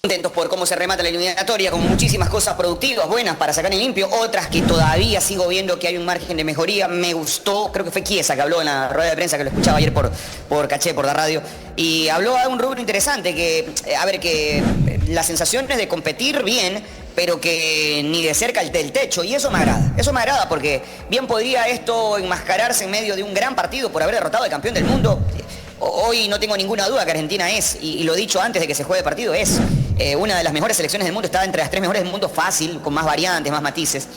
Contentos por cómo se remata la eliminatoria, con muchísimas cosas productivas, buenas para sacar en limpio, otras que todavía sigo viendo que hay un margen de mejoría. Me gustó, creo que fue Chiesa que habló en la rueda de prensa, que lo escuchaba ayer por caché, por la radio, y habló de un rubro interesante, que las sensaciones de competir bien, pero que ni de cerca el techo, y eso me agrada porque bien podría esto enmascararse en medio de un gran partido por haber derrotado al campeón del mundo. Hoy no tengo ninguna duda que Argentina es, y lo he dicho antes de que se juegue el partido, es una de las mejores selecciones del mundo, está entre las 3 mejores del mundo fácil, con más variantes, más matices,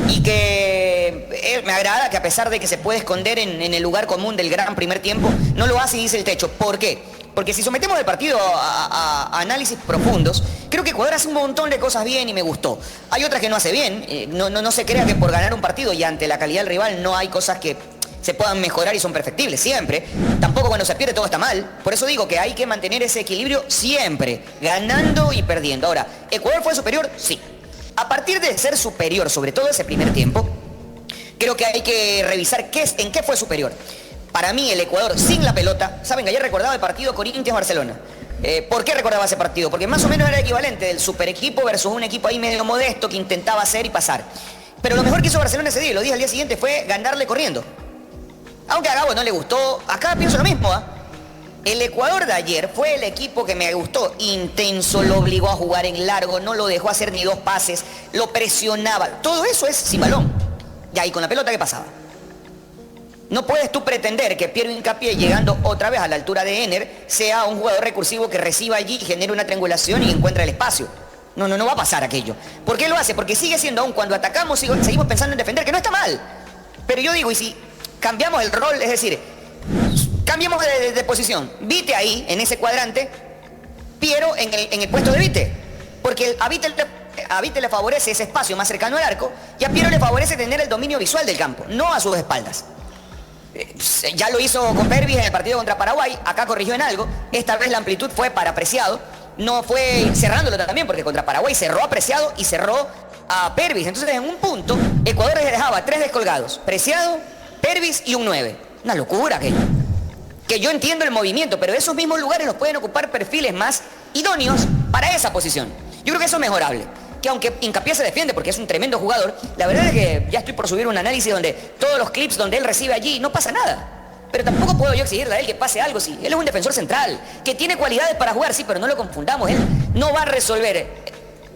y que me agrada que a pesar de que se puede esconder en el lugar común del gran primer tiempo, no lo hace y dice el techo. ¿Por qué? Porque si sometemos el partido a análisis profundos, creo que Ecuador hace un montón de cosas bien y me gustó. Hay otras que no hace bien, no se crea que por ganar un partido y ante la calidad del rival no hay cosas que se puedan mejorar y son perfectibles, siempre. Tampoco cuando se pierde todo está mal. Por eso digo que hay que mantener ese equilibrio siempre, ganando y perdiendo. Ahora, ¿Ecuador fue superior? Sí. A partir de ser superior, sobre todo ese primer tiempo, creo que hay que revisar en qué fue superior. Para mí, el Ecuador sin la pelota, saben que ayer recordaba el partido Corinthians-Barcelona. ¿Por qué recordaba ese partido? Porque más o menos era el equivalente del super equipo versus un equipo ahí medio modesto que intentaba hacer y pasar. Pero lo mejor que hizo Barcelona ese día, y lo dije al día siguiente, fue ganarle corriendo. Aunque a Gabo no le gustó, acá pienso lo mismo, ¿eh? El Ecuador de ayer fue el equipo que me gustó, intenso, lo obligó a jugar en largo, no lo dejó hacer ni 2 pases, lo presionaba. Todo eso es sin balón. Y ahí con la pelota, ¿qué pasaba? No puedes tú pretender que Piero Hincapié, llegando otra vez a la altura de Ener, sea un jugador recursivo que reciba allí, genere una triangulación y encuentre el espacio. No va a pasar aquello. ¿Por qué lo hace? Porque sigue siendo, aún cuando atacamos, seguimos pensando en defender, que no está mal. Pero yo digo, ¿y si cambiamos el rol? Es decir, cambiamos de posición. Vite ahí, en ese cuadrante, Piero en el puesto de Vite. Porque a Vite le favorece ese espacio más cercano al arco, y a Piero le favorece tener el dominio visual del campo, no a sus espaldas. Ya lo hizo con Pervis en el partido contra Paraguay, acá corrigió en algo, esta vez la amplitud fue para Preciado, no fue cerrándolo también, porque contra Paraguay cerró a Preciado y cerró a Pervis. Entonces en un punto, Ecuador les dejaba 3 descolgados, Preciado, Pervis y un 9. Una locura aquello. Que yo entiendo el movimiento, pero esos mismos lugares los pueden ocupar perfiles más idóneos para esa posición. Yo creo que eso es mejorable. Que aunque Hincapié se defiende porque es un tremendo jugador, la verdad es que ya estoy por subir un análisis donde todos los clips donde él recibe allí no pasa nada. Pero tampoco puedo yo exigirle a él que pase algo, sí. Él es un defensor central, que tiene cualidades para jugar, sí, pero no lo confundamos. Él no va a resolver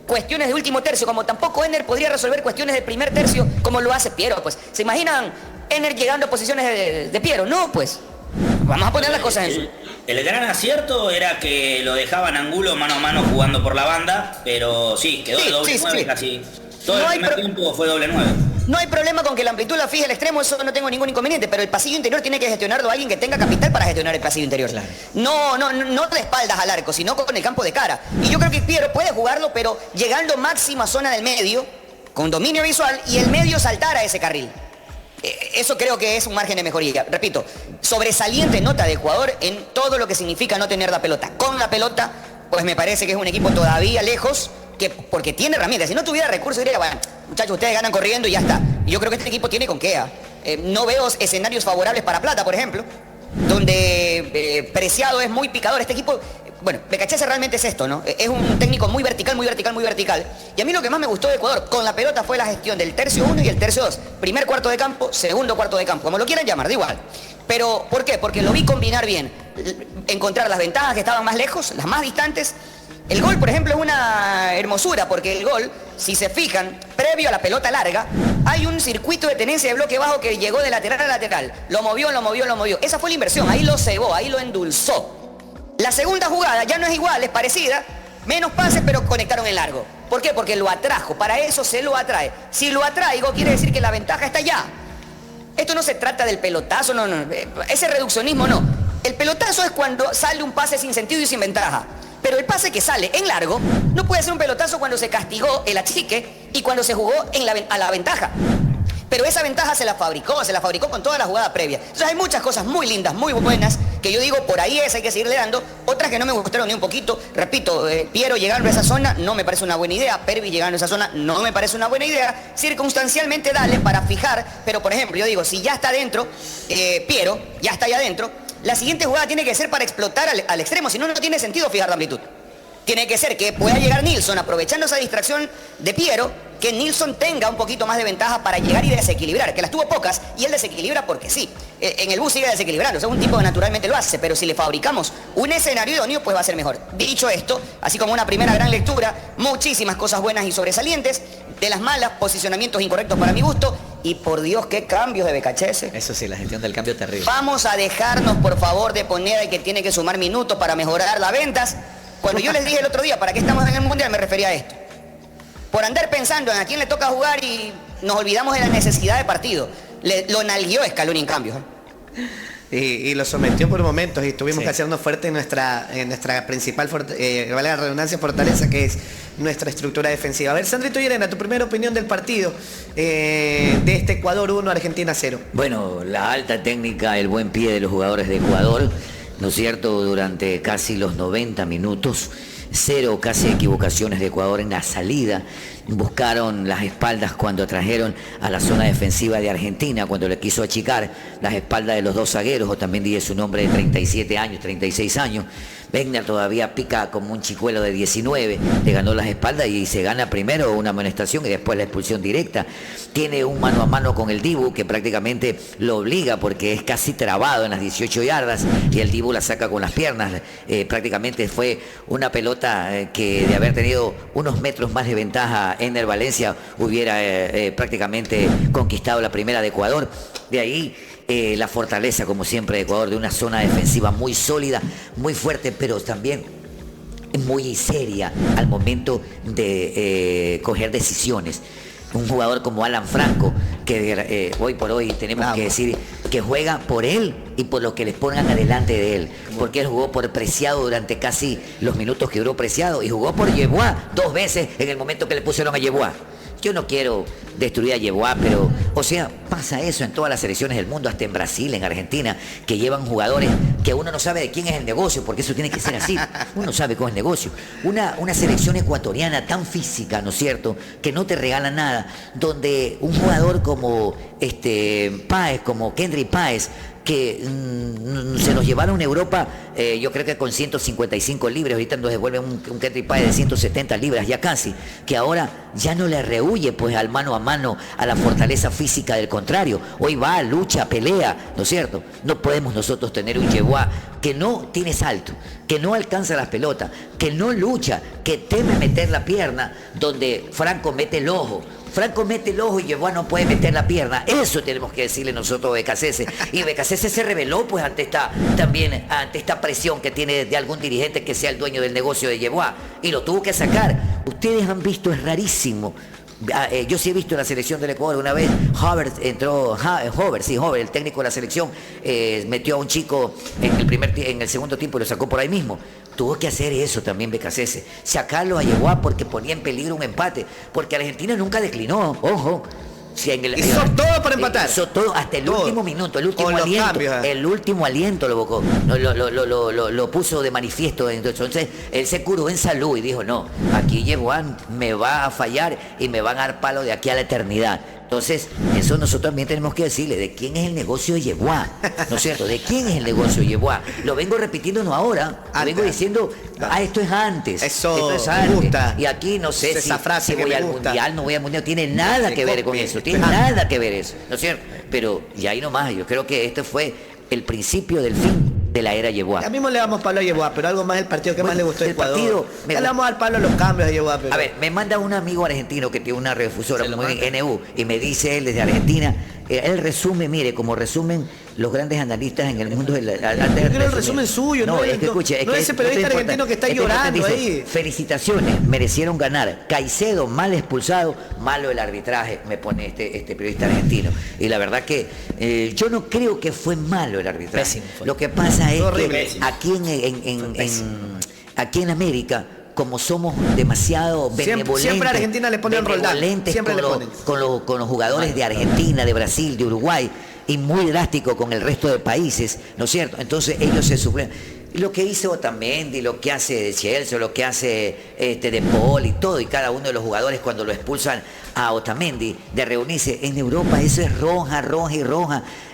cuestiones de último tercio, como tampoco Ener podría resolver cuestiones de primer tercio como lo hace Piero. Pues, ¿se imaginan Ener llegando a posiciones de Piero? No, pues. Vamos a poner las cosas en su... El gran acierto era que lo dejaban Angulo mano a mano jugando por la banda, pero sí, quedó de doble 9 casi. Todo el primer tiempo fue doble 9. No hay problema con que la amplitud la fije el extremo, eso no tengo ningún inconveniente, pero el pasillo interior tiene que gestionarlo alguien que tenga capital para gestionar el pasillo interior. Claro. No de espaldas al arco, sino con el campo de cara. Y yo creo que Piero puede jugarlo, pero llegando máxima zona del medio, con dominio visual, y el medio saltar a ese carril. Eso creo que es un margen de mejoría. Repito, sobresaliente nota de Ecuador en todo lo que significa no tener la pelota. Con la pelota, pues me parece que es un equipo todavía lejos, porque tiene herramientas. Si no tuviera recursos, diría, bueno, muchachos, ustedes ganan corriendo y ya está. Y yo creo que este equipo tiene con qué. No veo escenarios favorables para Plata, por ejemplo, donde Preciado es muy picador. Este equipo, bueno, Becachese realmente es esto, ¿no? Es un técnico muy vertical. Y a mí lo que más me gustó de Ecuador con la pelota fue la gestión del tercio 1 y el tercio 2. Primer cuarto de campo, segundo cuarto de campo, como lo quieran llamar, da igual. Pero, ¿por qué? Porque lo vi combinar bien. Encontrar las ventajas que estaban más lejos, las más distantes. El gol, por ejemplo, es una hermosura, porque el gol, si se fijan, previo a la pelota larga, hay un circuito de tenencia de bloque bajo que llegó de lateral a lateral. Lo movió. Esa fue la inversión, ahí lo cebó, ahí lo endulzó. La segunda jugada ya no es igual, es parecida, menos pases, pero conectaron en largo. ¿Por qué? Porque lo atrajo, para eso se lo atrae. Si lo atraigo, quiere decir que la ventaja está allá. Esto no se trata del pelotazo, no. Ese reduccionismo no. El pelotazo es cuando sale un pase sin sentido y sin ventaja. Pero el pase que sale en largo no puede ser un pelotazo cuando se castigó el achique y cuando se jugó a la ventaja. Pero esa ventaja se la fabricó con toda la jugada previa. Entonces hay muchas cosas muy lindas, muy buenas, que yo digo, por ahí hay que seguirle dando. Otras que no me gustaron ni un poquito. Repito, Piero llegando a esa zona no me parece una buena idea. Pervis llegando a esa zona no me parece una buena idea. Circunstancialmente dale para fijar. Pero por ejemplo, yo digo, si ya está dentro, Piero, ya está allá adentro, la siguiente jugada tiene que ser para explotar al extremo, si no, no tiene sentido fijar la amplitud. tiene que ser que pueda llegar Nilsson aprovechando esa distracción de Piero, que Nilsson tenga un poquito más de ventaja para llegar y desequilibrar, que las tuvo pocas y él desequilibra porque sí. En el bus sigue desequilibrando, o sea, un tipo que naturalmente lo hace, pero si le fabricamos un escenario idóneo, pues va a ser mejor. Dicho esto, así como una primera gran lectura, muchísimas cosas buenas y sobresalientes, de las malas, posicionamientos incorrectos para mi gusto, y por Dios, qué cambios de Becachese. Eso sí, la gestión del cambio terrible. Vamos a dejarnos, por favor, de poner al que tiene que sumar minutos para mejorar las ventas. Cuando yo les dije el otro día, ¿para qué estamos en el Mundial?, me refería a esto. Por andar pensando en a quién le toca jugar y nos olvidamos de la necesidad de partido. Lo nalgueó Scaloni en cambio. Y lo sometió por momentos y tuvimos que hacernos fuerte en nuestra principal, vale la redundancia, fortaleza, que es nuestra estructura defensiva. A ver, Sandrito Llerena, tu primera opinión del partido de este Ecuador 1, Argentina 0. Bueno, la alta técnica, el buen pie de los jugadores de Ecuador, ¿no es cierto?, durante casi los 90 minutos. 0 casi equivocaciones de Ecuador en la salida. Buscaron las espaldas cuando trajeron a la zona defensiva de Argentina, cuando le quiso achicar las espaldas de los dos zagueros, o también dije su nombre, de 37 años, 36 años. Wegner todavía pica como un chicuelo de 19, le ganó las espaldas y se gana primero una amonestación y después la expulsión directa. Tiene un mano a mano con el Dibu que prácticamente lo obliga porque es casi trabado en las 18 yardas y el Dibu la saca con las piernas. Prácticamente fue una pelota que, de haber tenido unos metros más de ventaja, Ener Valencia hubiera prácticamente conquistado la primera de Ecuador. De ahí la fortaleza, como siempre, de Ecuador, de una zona defensiva muy sólida, muy fuerte, pero también muy seria al momento de coger decisiones. Un jugador como Alan Franco, que hoy por hoy tenemos que decir que juega por él y por lo que les pongan adelante de él, porque él jugó por Preciado durante casi los minutos que duró Preciado y jugó por Yeboah 2 veces en el momento que le pusieron a Yeboah. Yo no quiero destruir a Yeboah, pero, o sea, pasa eso en todas las selecciones del mundo, hasta en Brasil, en Argentina, que llevan jugadores que uno no sabe de quién es el negocio, porque eso tiene que ser así. Uno sabe cómo es el negocio. Una selección ecuatoriana tan física, ¿no es cierto?, que no te regala nada, donde un jugador como Páez, como Kendry Páez, que se nos llevaron a Europa, yo creo que con 155 libras, ahorita nos devuelven un Kendry Páez de 170 libras, ya casi, que ahora ya no le rehuye pues al mano a mano, a la fortaleza física del contrario. Hoy va, lucha, pelea, ¿no es cierto? No podemos nosotros tener un Yeboah que no tiene salto, que no alcanza las pelotas, que no lucha, que teme meter la pierna, donde Franco mete el ojo. Franco mete el ojo y Yeboah no puede meter la pierna. Eso tenemos que decirle nosotros a Becachese. Y Becachese se rebeló pues ante esta presión que tiene de algún dirigente que sea el dueño del negocio de Yeboah. Y lo tuvo que sacar. Ustedes han visto, es rarísimo. Yo sí he visto en la selección del Ecuador una vez, Hover, el técnico de la selección, metió a un chico en el segundo tiempo y lo sacó por ahí mismo. Tuvo que hacer eso también Becachese, sacarlo a Yeboah porque ponía en peligro un empate, porque Argentina nunca declinó, ojo. Si hizo todo para empatar. Hizo todo hasta el último minuto, el último aliento. Cambios, el último aliento lo evocó, lo puso de manifiesto. Entonces él se curó en salud y dijo, no, aquí Yeboah me va a fallar y me van a dar palo de aquí a la eternidad. Entonces, eso nosotros también tenemos que decirle, ¿de quién es el negocio de Yeboah? ¿No es cierto? ¿De quién es el negocio de Yeboah? Lo vengo repitiendo no ahora, lo vengo diciendo, esto es antes. Esto es antes. Gusta. Y aquí no sé esa frase si voy al mundial, no voy al mundial, tiene nada que ver con eso, tiene nada que ver eso, ¿no es cierto? Pero ya ahí nomás, yo creo que este fue el principio del fin de la era Yeboah. Ya mismo le damos palo a Yeboah, pero algo más del partido que más le gustó a Ecuador. Ya le vamos a dar palo a los cambios de Yeboah. Pero... A ver, me manda un amigo argentino que tiene una refusora muy NU y me dice él desde Argentina, él resume, mire, como resumen los grandes analistas en el mundo del el resumen suyo, no es que escuche, no es ese periodista argentino que está llorando ahí. Felicitaciones, merecieron ganar. Caicedo mal expulsado, malo el arbitraje, me pone este periodista argentino. Y la verdad que yo no creo que fue malo el arbitraje. Lo que pasa es que aquí en América, como somos demasiado benevolentes, siempre a Argentina le ponen Roldán, con los jugadores de Argentina, de Brasil, de Uruguay, y muy drástico con el resto de países, ¿no es cierto? Entonces ellos se suplen. Lo que hizo Otamendi, lo que hace Chelsea, lo que hace De Paul y todo, y cada uno de los jugadores cuando lo expulsan a Otamendi de reunirse en Europa, eso es roja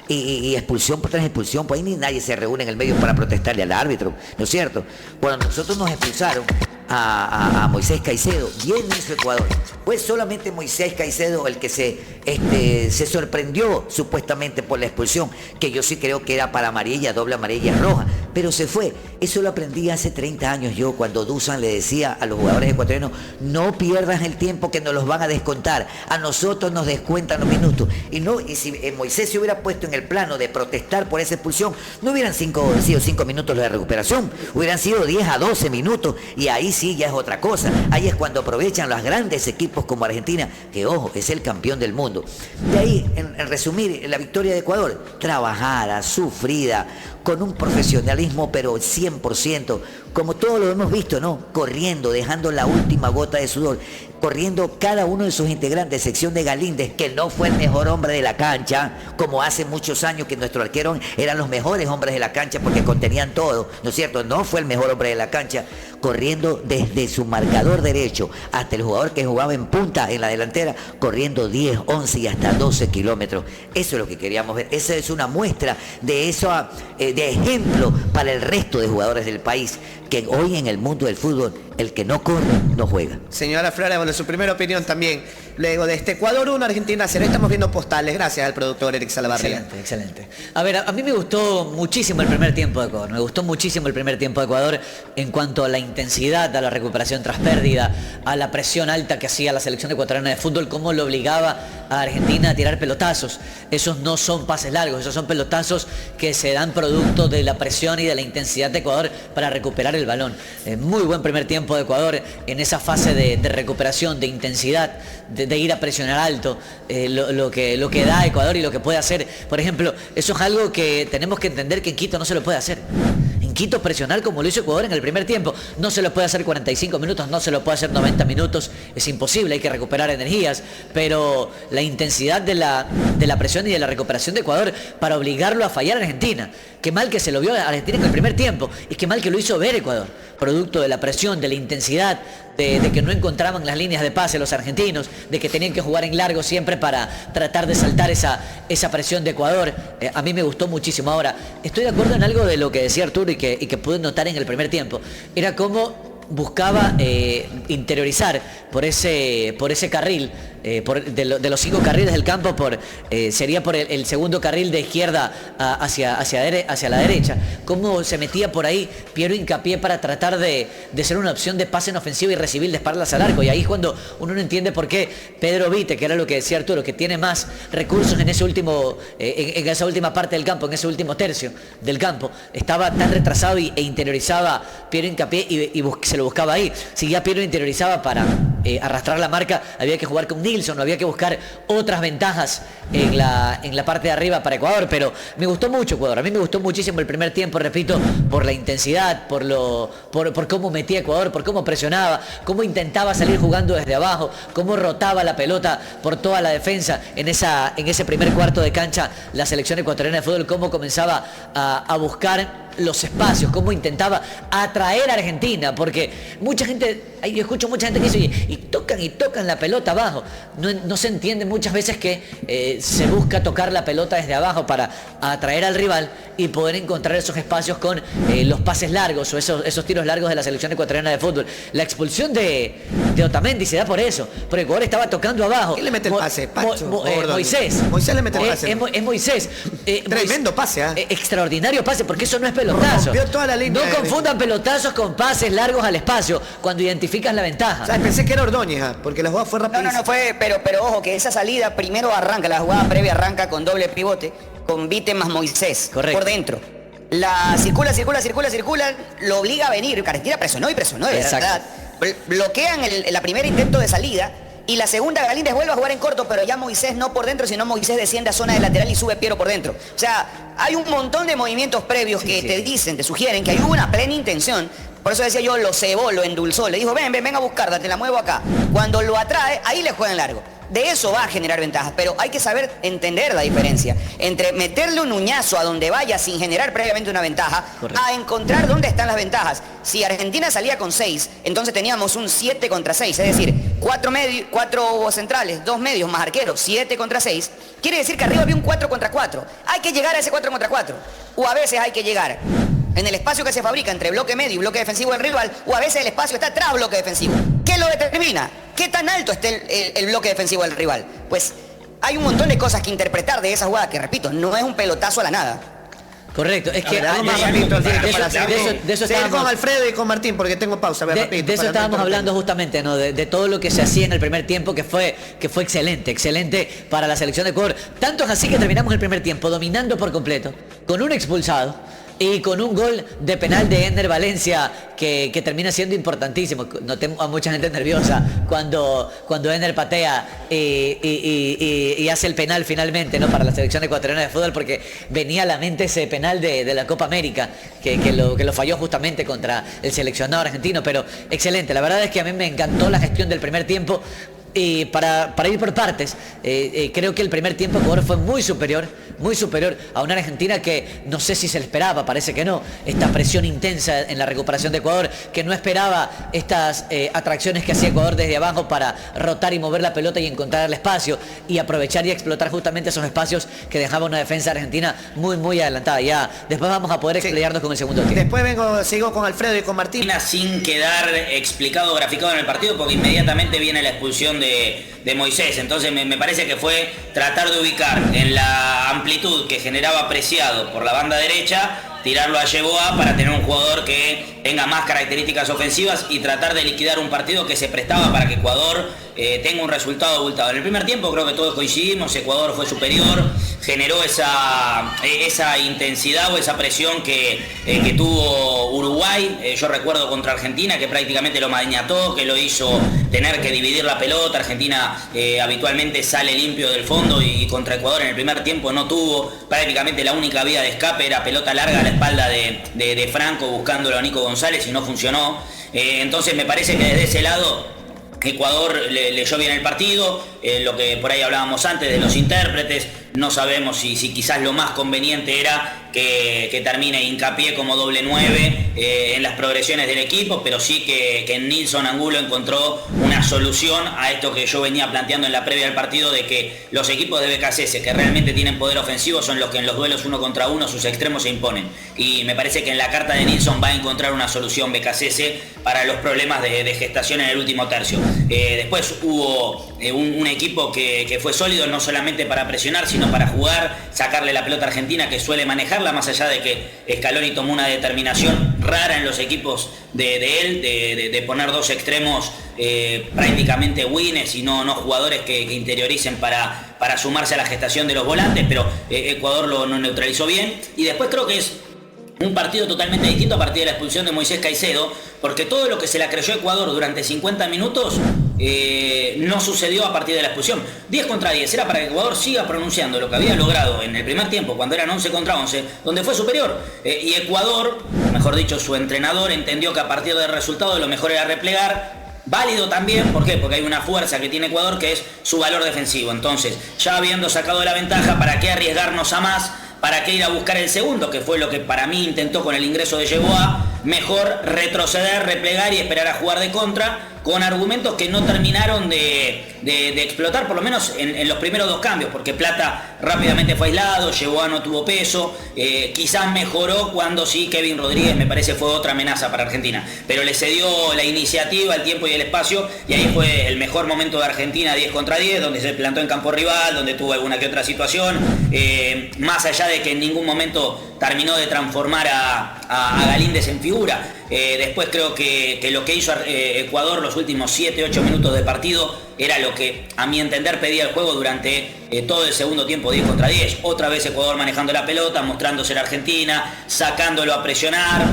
y expulsión tras expulsión, pues ahí ni nadie se reúne en el medio para protestarle al árbitro, ¿no es cierto? Cuando nosotros nos expulsaron, a Moisés Caicedo. Bien hizo Ecuador. Fue solamente Moisés Caicedo el que se sorprendió supuestamente por la expulsión, que yo sí creo que era para amarilla, doble amarilla roja, pero se fue. Eso lo aprendí hace 30 años yo, cuando Dusan le decía a los jugadores ecuatorianos: no pierdas el tiempo que nos los van a descontar, a nosotros nos descuentan los minutos. Y si Moisés se hubiera puesto en el plano de protestar por esa expulsión, no hubieran sido 5 minutos de recuperación, hubieran sido 10 a 12 minutos, y ahí sí ya es otra cosa. Ahí es cuando aprovechan los grandes equipos como Argentina, que ojo, es el campeón del mundo. De ahí, en resumir, la victoria de Ecuador, trabajada, sufrida, con un profesionalismo pero 100%, como todos lo hemos visto, ¿no? Corriendo, dejando la última gota de sudor, corriendo cada uno de sus integrantes, sección de Galíndez, que no fue el mejor hombre de la cancha, como hace muchos años que nuestro arquero eran los mejores hombres de la cancha porque contenían todo, ¿no es cierto? No fue el mejor hombre de la cancha, corriendo desde su marcador derecho hasta el jugador que jugaba en punta en la delantera, corriendo 10, 11 y hasta 12 kilómetros. Eso es lo que queríamos ver. Esa es una muestra de eso, de ejemplo para el resto de jugadores del país, que hoy en el mundo del fútbol, el que no corre, no juega. Señora Flora, bueno, su primera opinión también. Luego de este Ecuador 1, Argentina 0, estamos viendo postales, gracias al productor Eric Salavarría. Excelente. A ver, a mí me gustó muchísimo el primer tiempo de Ecuador. Me gustó muchísimo el primer tiempo de Ecuador en cuanto a la intensidad, a la recuperación tras pérdida, a la presión alta que hacía la selección ecuatoriana de fútbol, cómo lo obligaba a Argentina a tirar pelotazos. Esos no son pases largos, esos son pelotazos que se dan producto de la presión y de la intensidad de Ecuador para recuperar el balón. Muy buen primer tiempo de Ecuador en esa fase de recuperación, de intensidad, de ir a presionar alto, lo que da Ecuador y lo que puede hacer. Por ejemplo, eso es algo que tenemos que entender que en Quito no se lo puede hacer. En Quito presionar como lo hizo Ecuador en el primer tiempo, no se lo puede hacer 45 minutos, no se lo puede hacer 90 minutos, es imposible, hay que recuperar energías, pero la intensidad de la presión y de la recuperación de Ecuador para obligarlo a fallar a Argentina. Qué mal que se lo vio a Argentina en el primer tiempo y qué mal que lo hizo ver Ecuador, producto de la presión, de la intensidad, de que no encontraban las líneas de pase los argentinos, de que tenían que jugar en largo siempre para tratar de saltar esa presión de Ecuador. A mí me gustó muchísimo. Ahora, estoy de acuerdo en algo de lo que decía Arturo y que pude notar en el primer tiempo. Era como buscaba interiorizar por ese carril, de los 5 carriles del campo, sería por el segundo carril de izquierda hacia la derecha. Cómo se metía por ahí Piero Hincapié para tratar de ser una opción de pase en ofensiva y recibir de espaldas al arco. Y ahí es cuando uno no entiende por qué Pedro Vite, que era lo que decía Arturo, que tiene más recursos en ese último, en esa última parte del campo, en ese último tercio del campo, estaba tan retrasado e interiorizaba Piero Hincapié y se lo buscaba ahí. Si ya Piero interiorizaba para arrastrar la marca, había que jugar con Nilsson, había que buscar otras ventajas en la parte de arriba para Ecuador. Pero me gustó mucho Ecuador, a mí me gustó muchísimo el primer tiempo, repito, por la intensidad, por cómo metía Ecuador, por cómo presionaba, cómo intentaba salir jugando desde abajo, cómo rotaba la pelota por toda la defensa en ese primer cuarto de cancha la selección ecuatoriana de fútbol, cómo comenzaba a buscar los espacios, cómo intentaba atraer a Argentina, porque mucha gente, yo escucho mucha gente que dice, oye, y tocan la pelota abajo. No se entiende muchas veces que se busca tocar la pelota desde abajo para atraer al rival y poder encontrar esos espacios con los pases largos o esos tiros largos de la selección ecuatoriana de fútbol. La expulsión de Otamendi se da por eso, porque Ecuador estaba tocando abajo. ¿Quién le mete el pase? Moisés. Moisés le mete el pase. Es Moisés. Tremendo pase, ¿eh? Extraordinario pase, porque eso no es pelotazo. No confundan pelotazos con pases largos al espacio cuando identificas la ventaja. ¿Sabes? Pensé que era Ordóñez, porque la jugada fue rápida. No fue, pero ojo, que esa salida primero arranca, la jugada previa arranca con doble pivote, con Vite más Moisés. Correcto. Por dentro. La circula, lo obliga a venir. Argentina presionó, de verdad. Bloquean la primera intento de salida. Y la segunda, Galíndez vuelve a jugar en corto, pero ya Moisés no por dentro, sino Moisés desciende a zona de lateral y sube Piero por dentro. O sea, hay un montón de movimientos previos que te sugieren que hay una plena intención. Por eso decía yo, lo cebó, lo endulzó. Le dijo, ven a buscarla, te la muevo acá. Cuando lo atrae, ahí le juegan largo. De eso va a generar ventajas, pero hay que saber entender la diferencia entre meterle un uñazo a donde vaya sin generar previamente una ventaja, correcto, a encontrar dónde están las ventajas. Si Argentina salía con 6, entonces teníamos un 7 contra 6, es decir, 4 centrales, 2 medios más arqueros, 7 contra 6. Quiere decir que arriba había un 4 contra 4. Hay que llegar a ese 4 contra 4. O a veces hay que llegar en el espacio que se fabrica entre bloque medio y bloque defensivo del rival, o a veces el espacio está tras bloque defensivo. ¿Qué lo determina? ¿Qué tan alto esté el bloque defensivo del rival? Pues hay un montón de cosas que interpretar de esa jugada que, repito, no es un pelotazo a la nada. Correcto, es que de eso estábamos con Alfredo y con Martín, porque tengo pausa. De eso estábamos hablando justamente, ¿no? De todo lo que se hacía en el primer tiempo, que fue excelente para la selección de Ecuador. Tanto es así que terminamos el primer tiempo dominando por completo, con un expulsado y con un gol de penal de Ender Valencia que termina siendo importantísimo. Noté a mucha gente nerviosa cuando Ender patea y hace el penal finalmente, ¿no? Para la selección ecuatoriana de fútbol, porque venía a la mente ese penal de la Copa América que lo falló justamente contra el seleccionado argentino. Pero excelente, la verdad es que a mí me encantó la gestión del primer tiempo. Y para ir por partes, creo que el primer tiempo Ecuador fue muy superior a una Argentina que no sé si se le esperaba, parece que no, esta presión intensa en la recuperación de Ecuador, que no esperaba estas atracciones que hacía Ecuador desde abajo para rotar y mover la pelota y encontrar el espacio y aprovechar y explotar justamente esos espacios que dejaba una defensa argentina muy adelantada. Ya después vamos a poder explayarnos con el segundo tiempo. Después sigo con Alfredo y con Martín. Sin quedar explicado o graficado en el partido, porque inmediatamente viene la expulsión de Moisés. Entonces me parece que fue tratar de ubicar en la amplitud que generaba Preciado por la banda derecha, tirarlo a Yeboah para tener un jugador que tenga más características ofensivas y tratar de liquidar un partido que se prestaba para que Ecuador tenga un resultado abultado. En el primer tiempo creo que todos coincidimos, Ecuador fue superior, generó esa intensidad o esa presión que tuvo Uruguay. Yo recuerdo contra Argentina que prácticamente lo maniató, que lo hizo tener que dividir la pelota. Argentina habitualmente sale limpio del fondo y contra Ecuador en el primer tiempo no tuvo. Prácticamente la única vía de escape era pelota larga a la espalda de Franco buscándolo a Nico González y no funcionó. Entonces me parece que desde ese lado Ecuador leyó bien el partido, lo que por ahí hablábamos antes de los intérpretes. No sabemos si quizás lo más conveniente era que termine Hincapié como doble 9 en las progresiones del equipo, pero sí que Nilson Angulo encontró una solución a esto que yo venía planteando en la previa del partido, de que los equipos de BKCS que realmente tienen poder ofensivo son los que en los duelos 1 contra 1 sus extremos se imponen. Y me parece que en la carta de Nilson va a encontrar una solución BKCS para los problemas de gestación en el último tercio. Después hubo un equipo que fue sólido no solamente para presionar, sino para jugar, sacarle la pelota a Argentina, que suele manejarla, más allá de que Scaloni tomó una determinación rara en los equipos de él, de poner dos extremos prácticamente winners y no jugadores que interioricen para sumarse a la gestación de los volantes, pero Ecuador lo neutralizó bien. Y después creo que es un partido totalmente distinto a partir de la expulsión de Moisés Caicedo, porque todo lo que se la creyó Ecuador durante 50 minutos no sucedió a partir de la expulsión. 10 contra 10 era para que Ecuador siga pronunciando lo que había logrado en el primer tiempo, cuando eran 11 contra 11, donde fue superior. Y Ecuador, mejor dicho, su entrenador entendió que a partir del resultado lo mejor era replegar. Válido también, ¿por qué? Porque hay una fuerza que tiene Ecuador que es su valor defensivo. Entonces, ya habiendo sacado la ventaja, ¿para qué arriesgarnos a más? ¿Para qué ir a buscar el segundo? Que fue lo que para mí intentó con el ingreso de Yeboah. Mejor retroceder, replegar y esperar a jugar de contra, con argumentos que no terminaron de explotar, por lo menos en los primeros dos cambios, porque Plata rápidamente fue aislado, Yeboah no tuvo peso, quizás mejoró cuando sí Kevin Rodríguez me parece fue otra amenaza para Argentina, pero le cedió la iniciativa, el tiempo y el espacio, y ahí fue el mejor momento de Argentina, 10 contra 10, donde se plantó en campo rival, donde tuvo alguna que otra situación, más allá de que en ningún momento terminó de transformar a Galíndez en figura. Después creo que lo que hizo Ecuador los últimos 7-8 minutos de partido era lo que a mi entender pedía el juego durante todo el segundo tiempo, 10 contra 10. Otra vez Ecuador manejando la pelota, mostrándose en Argentina, sacándolo a presionar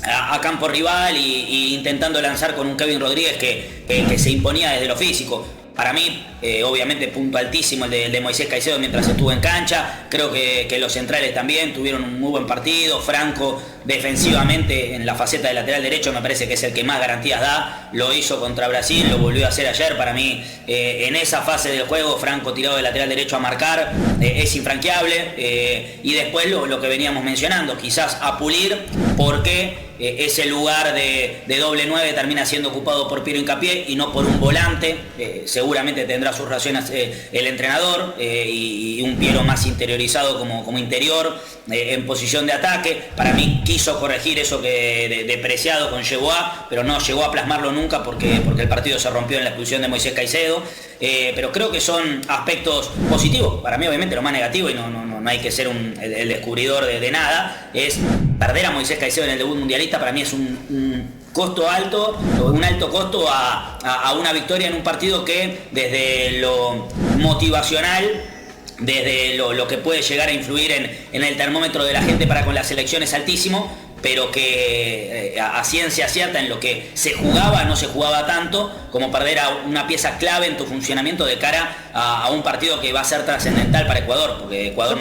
a campo rival y intentando lanzar con un Kevin Rodríguez que se imponía desde lo físico. Para mí, obviamente, punto altísimo el de Moisés Caicedo mientras estuvo en cancha. Creo que los centrales también tuvieron un muy buen partido. Franco, defensivamente, en la faceta de lateral derecho, me parece que es el que más garantías da. Lo hizo contra Brasil, lo volvió a hacer ayer. Para mí, en esa fase del juego, Franco tirado de lateral derecho a marcar, es infranqueable. Y después lo que veníamos mencionando, quizás a pulir, porque ese lugar de doble 9 termina siendo ocupado por Piero Hincapié y no por un volante. Seguramente tendrá sus razones el entrenador y un Piero más interiorizado como interior en posición de ataque. Para mí quiso corregir eso que de Preciado con Yeboah, pero no llegó a plasmarlo nunca porque el partido se rompió en la expulsión de Moisés Caicedo. Pero creo que son aspectos positivos. Para mí, obviamente, lo más negativo, y no hay que ser el descubridor de nada, es perder a Moisés Caicedo en el debut mundialista. Para mí es un costo alto, un alto costo a una victoria en un partido que desde lo motivacional, desde lo que puede llegar a influir en el termómetro de la gente para con la selección es altísimo, pero que a ciencia cierta en lo que se jugaba no se jugaba tanto como perder a una pieza clave en tu funcionamiento de cara a un partido que va a ser trascendental para Ecuador, porque Ecuador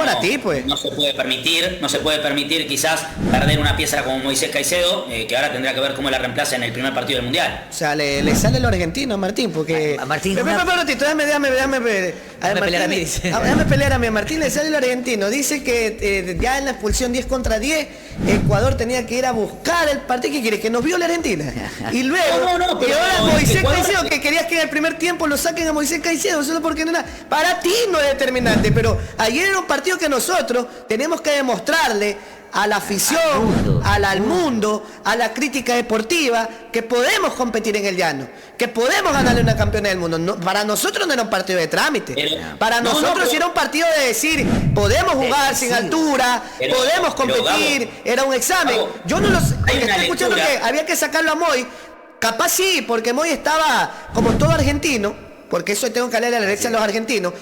no se puede permitir quizás perder una pieza como Moisés Caicedo, que ahora tendrá que ver cómo la reemplaza en el primer partido del Mundial. O sea, le sale lo argentino a Martín, porque... A Martín... Déjame pelear a mí. A Martín le sale lo argentino. Dice que ya en la expulsión 10 contra 10, Ecuador tenía que ir a buscar el partido. ¿Qué quieres? Que nos viola Argentina. Y luego, y ahora Moisés Caicedo, que querías que en el primer tiempo lo saquen a Moisés Caicedo, solo porque no era... Para ti no es determinante, pero ayer era un partido que nosotros tenemos que demostrarle a la afición, al mundo, a la crítica deportiva, que podemos competir en el llano, que podemos ganarle una campeona del mundo. No, para nosotros no era un partido de trámite. Para nosotros sí era un partido de decir, podemos jugar sin altura, podemos competir, era un examen. Yo no lo sé, estoy escuchando que había que sacarlo a Moy. Capaz sí, porque Moy estaba como todo argentino, porque eso tengo que darle la derecha a los argentinos.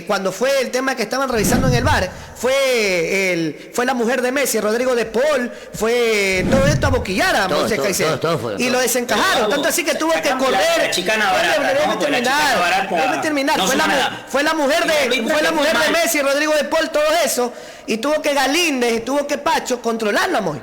Cuando fue el tema que estaban revisando en el VAR, fue la mujer de Messi, Rodrigo de Paul, fue todo esto a boquillar a Moisés Caicedo. Y lo desencajaron, tanto así que tuvo que correr. Debe terminar. Fue la mujer de Messi, Rodrigo de Paul, todo eso. Y tuvo que Galíndez, tuvo que Pacho controlarlo a Moy.